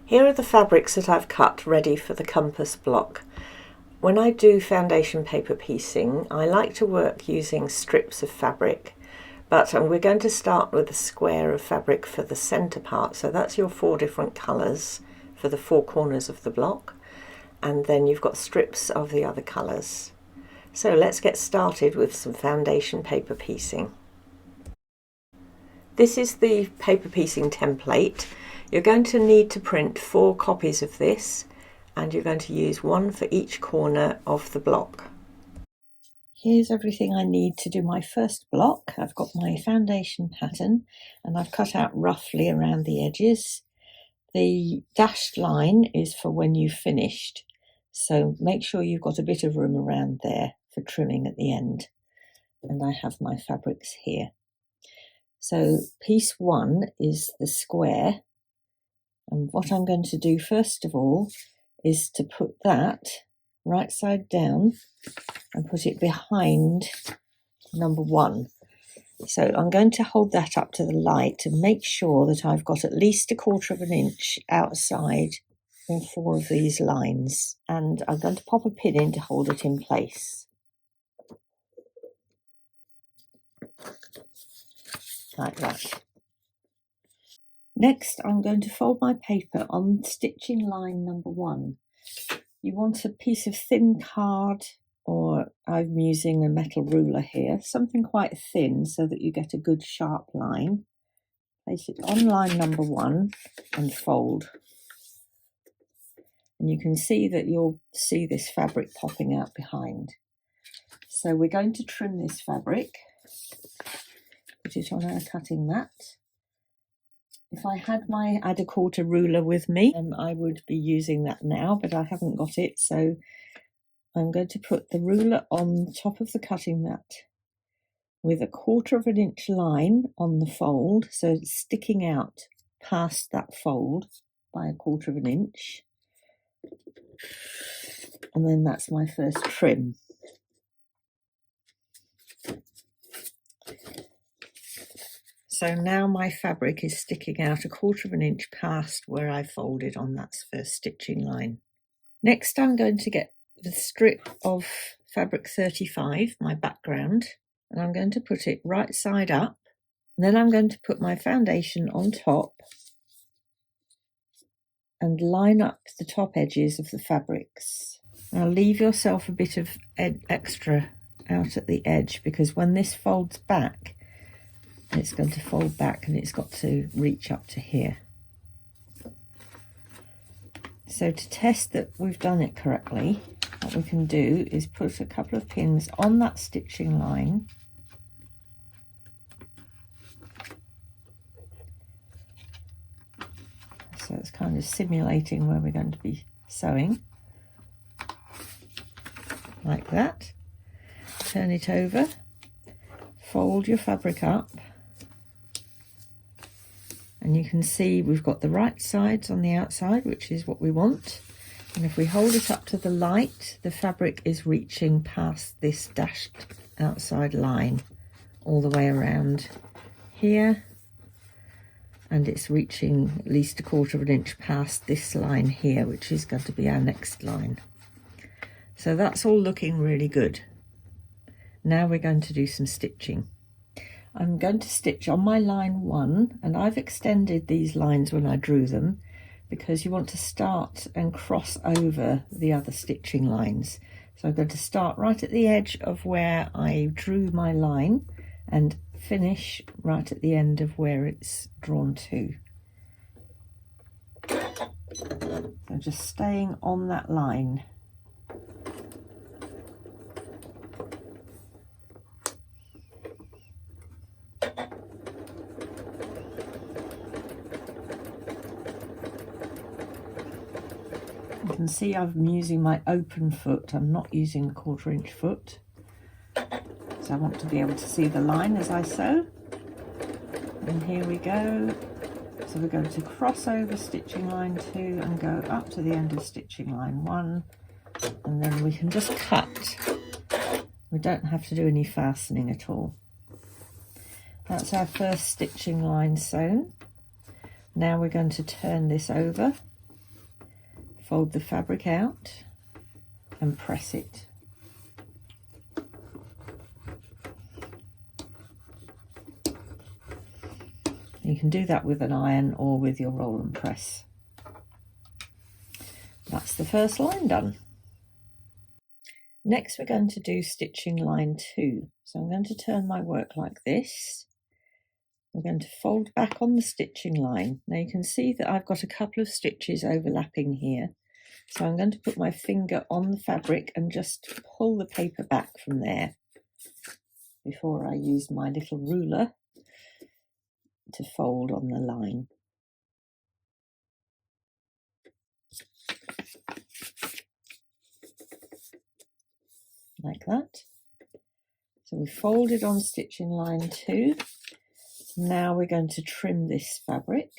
Here are the fabrics that I've cut ready for the compass block. When I do foundation paper piecing, I like to work using strips of fabric, but we're going to start with a square of fabric for the centre part, so that's your 4 different colours for the 4 corners of the block, and then you've got strips of the other colours. So let's get started with some foundation paper piecing. This is the paper piecing template. You're going to need to print 4 copies of this, and you're going to use 1 for each corner of the block. Here's everything I need to do my first block. I've got my foundation pattern and I've cut out roughly around the edges. The dashed line is for when you've finished, so make sure you've got a bit of room around there for trimming at the end. And I have my fabrics here. So piece 1 is the square, and what I'm going to do first of all is to put that right side down and put it behind number 1. So I'm going to hold that up to the light and make sure that I've got at least 1/4 inch outside all 4 of these lines, and I'm going to pop a pin in to hold it in place. Like that. Next, I'm going to fold my paper on stitching line number 1. You want a piece of thin card, or I'm using a metal ruler here, something quite thin so that you get a good sharp line. Place it on line number 1 and fold. And you can see that you'll see this fabric popping out behind. So we're going to trim this fabric, put it on our cutting mat. If I had my add a quarter ruler with me, I would be using that now, but I haven't got it, so I'm going to put the ruler on top of the cutting mat with 1/4 inch line on the fold, so it's sticking out past that fold by 1/4 inch. And then that's my first trim. So now my fabric is sticking out 1/4 inch past where I folded on that first stitching line. Next, I'm going to get the strip of fabric 35, my background, and I'm going to put it right side up. And then I'm going to put my foundation on top and line up the top edges of the fabrics. Now leave yourself a bit of extra out at the edge, because when this folds back, it's going to fold back and it's got to reach up to here. So to test that we've done it correctly, what we can do is put a couple of pins on that stitching line. So it's kind of simulating where we're going to be sewing. Like that. Turn it over. Fold your fabric up. And you can see we've got the right sides on the outside, which is what we want. And if we hold it up to the light, the fabric is reaching past this dashed outside line all the way around here. And it's reaching at least 1/4 inch past this line here, which is going to be our next line. So that's all looking really good. Now we're going to do some stitching. I'm going to stitch on my line 1, and I've extended these lines when I drew them because you want to start and cross over the other stitching lines. So I'm going to start right at the edge of where I drew my line and finish right at the end of where it's drawn to. So just staying on that line. You can see I'm using my open foot, I'm not using a 1/4 inch foot. So I want to be able to see the line as I sew. And here we go. So we're going to cross over stitching line 2 and go up to the end of stitching line 1. And then we can just cut. We don't have to do any fastening at all. That's our first stitching line sewn. Now we're going to turn this over fold the fabric out and press it. You can do that with an iron or with your roll and press. That's the first line done. Next we're going to do stitching line 2. So I'm going to turn my work like this. We're going to fold back on the stitching line. Now you can see that I've got a couple of stitches overlapping here. So I'm going to put my finger on the fabric and just pull the paper back from there before I use my little ruler to fold on the line. Like that. So we folded on stitching line 2. Now we're going to trim this fabric.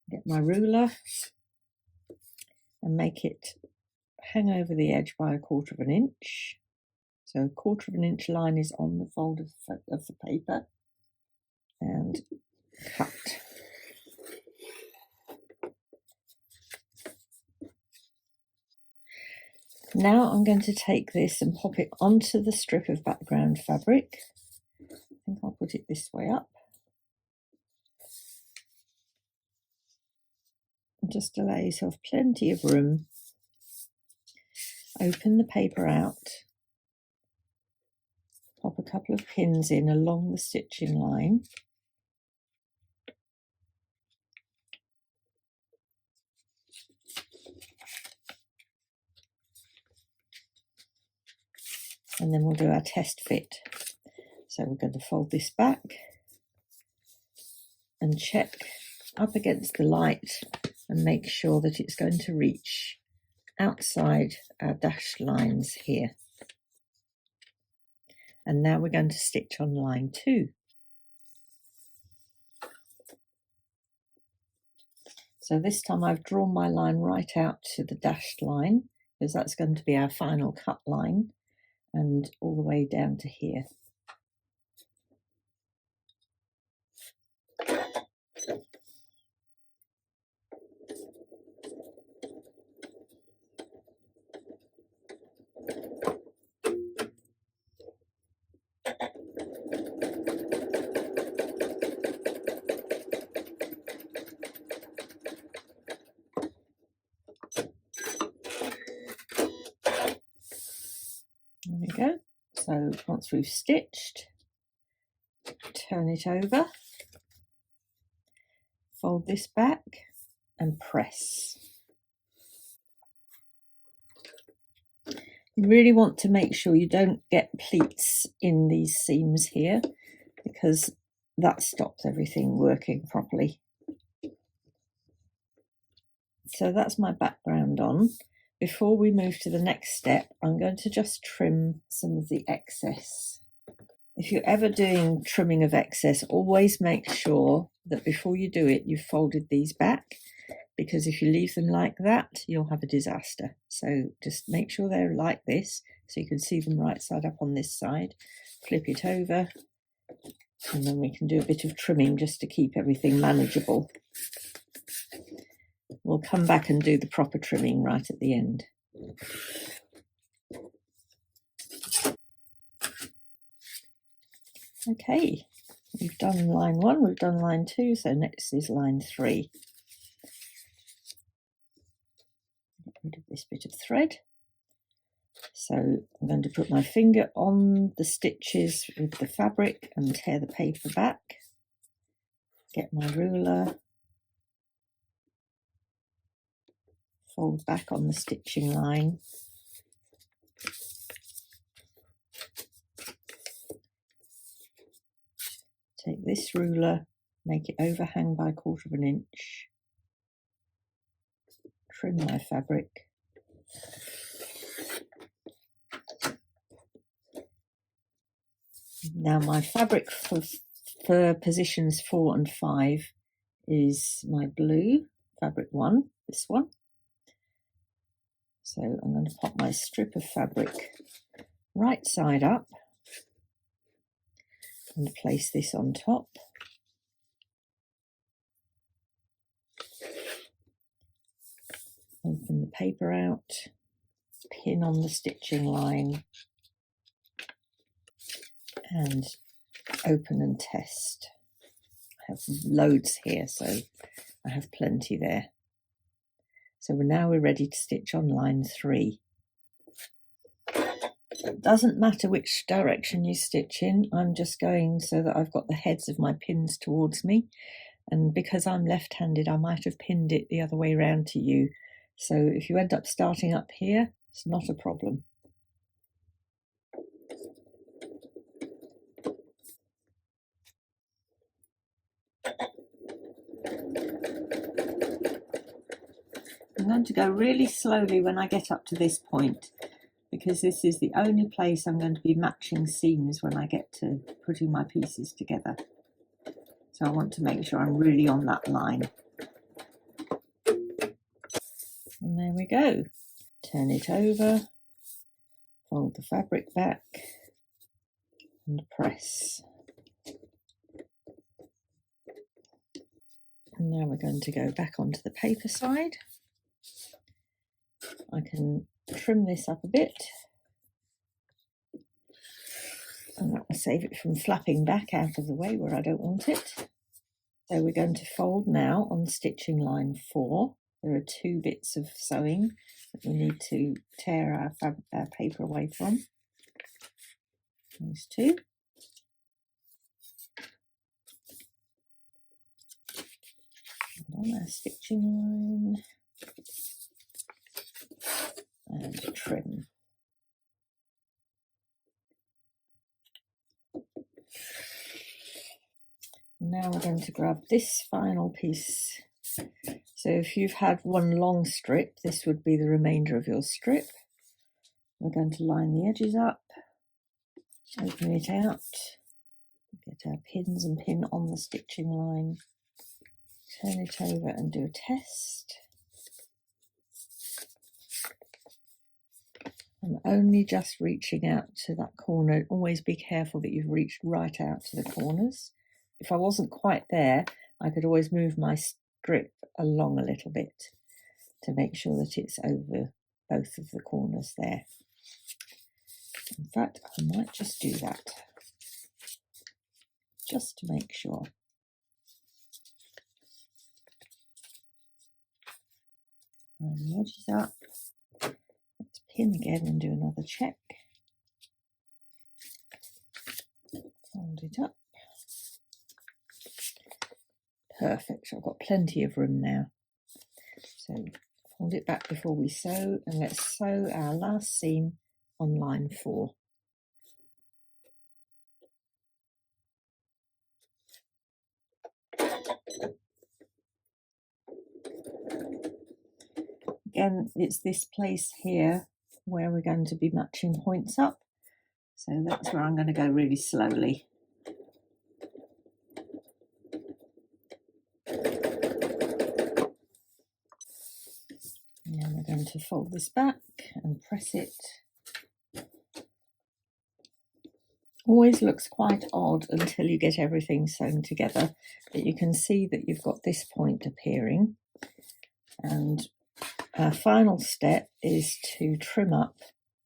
Get my ruler and make it hang over the edge by 1/4 inch. So 1/4 inch line is on the fold of the paper, and cut. Now I'm going to take this and pop it onto the strip of background fabric. I think I'll put it this way up. And just allow yourself plenty of room. Open the paper out. Pop a couple of pins in along the stitching line. And then we'll do our test fit. So we're going to fold this back and check up against the light and make sure that it's going to reach outside our dashed lines here. And now we're going to stitch on line 2. So this time I've drawn my line right out to the dashed line, because that's going to be our final cut line, and all the way down to here. There we go. So once we've stitched, turn it over, fold this back and press. You really want to make sure you don't get pleats in these seams here, because that stops everything working properly. So that's my background on. Before we move to the next step, I'm going to just trim some of the excess. If you're ever doing trimming of excess, always make sure that before you do it, you've folded these back, because if you leave them like that, you'll have a disaster. So just make sure they're like this, so you can see them right side up on this side. Flip it over, and then we can do a bit of trimming just to keep everything manageable. We'll come back and do the proper trimming right at the end. Okay, we've done line 1, we've done line 2, so next is line 3. Get rid of this bit of thread. So I'm going to put my finger on the stitches with the fabric and tear the paper back. Get my ruler, fold back on the stitching line. Take this ruler, make it overhang by 1/4 inch. Trim my fabric. Now my fabric for positions 4 and 5 is my blue, fabric 1, this one. So I'm going to pop my strip of fabric right side up and place this on top. paper out, pin on the stitching line, and open and test. I have loads here, so I have plenty there. So now we're ready to stitch on line 3. It doesn't matter which direction you stitch in, I'm just going so that I've got the heads of my pins towards me, and because I'm left-handed I might have pinned it the other way around to you, so if you end up starting up here, it's not a problem. I'm going to go really slowly when I get up to this point, because this is the only place I'm going to be matching seams when I get to putting my pieces together. So I want to make sure I'm really on that line. And there we go. Turn it over, fold the fabric back and press. And now we're going to go back onto the paper side. I can trim this up a bit, and that will save it from flapping back out of the way where I don't want it. So we're going to fold now on stitching line 4. There are 2 bits of sewing that we need to tear our paper away from. Those 2. And on our stitching line and trim. Now we're going to grab this final piece. So if you've had one long strip, this would be the remainder of your strip. We're going to line the edges up, open it out, get our pins and pin on the stitching line, turn it over and do a test. I'm only just reaching out to that corner. Always be careful that you've reached right out to the corners. If I wasn't quite there, I could always move my strip along a little bit to make sure that it's over both of the corners there. In fact, I might just do that, just to make sure. Line the edges up. Let's pin again and do another check. Fold it up. Perfect, I've got plenty of room now. So fold it back before we sew, and let's sew our last seam on line 4. Again, it's this place here where we're going to be matching points up, so that's where I'm going to go really slowly. Now we're going to fold this back and press it. Always looks quite odd until you get everything sewn together, but you can see that you've got this point appearing, and our final step is to trim up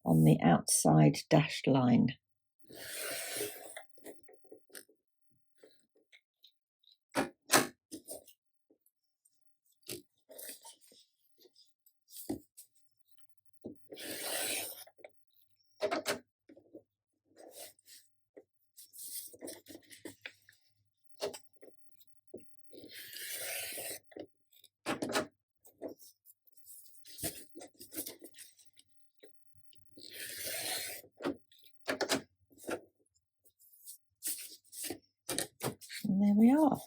on the outside dashed line. And there we are.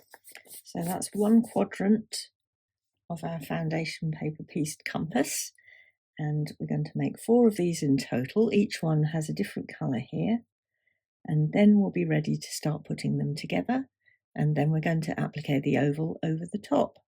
So that's one quadrant of our foundation paper pieced compass, and we're going to make 4 of these in total. Each one has a different colour here, and then we'll be ready to start putting them together, and then we're going to applique the oval over the top.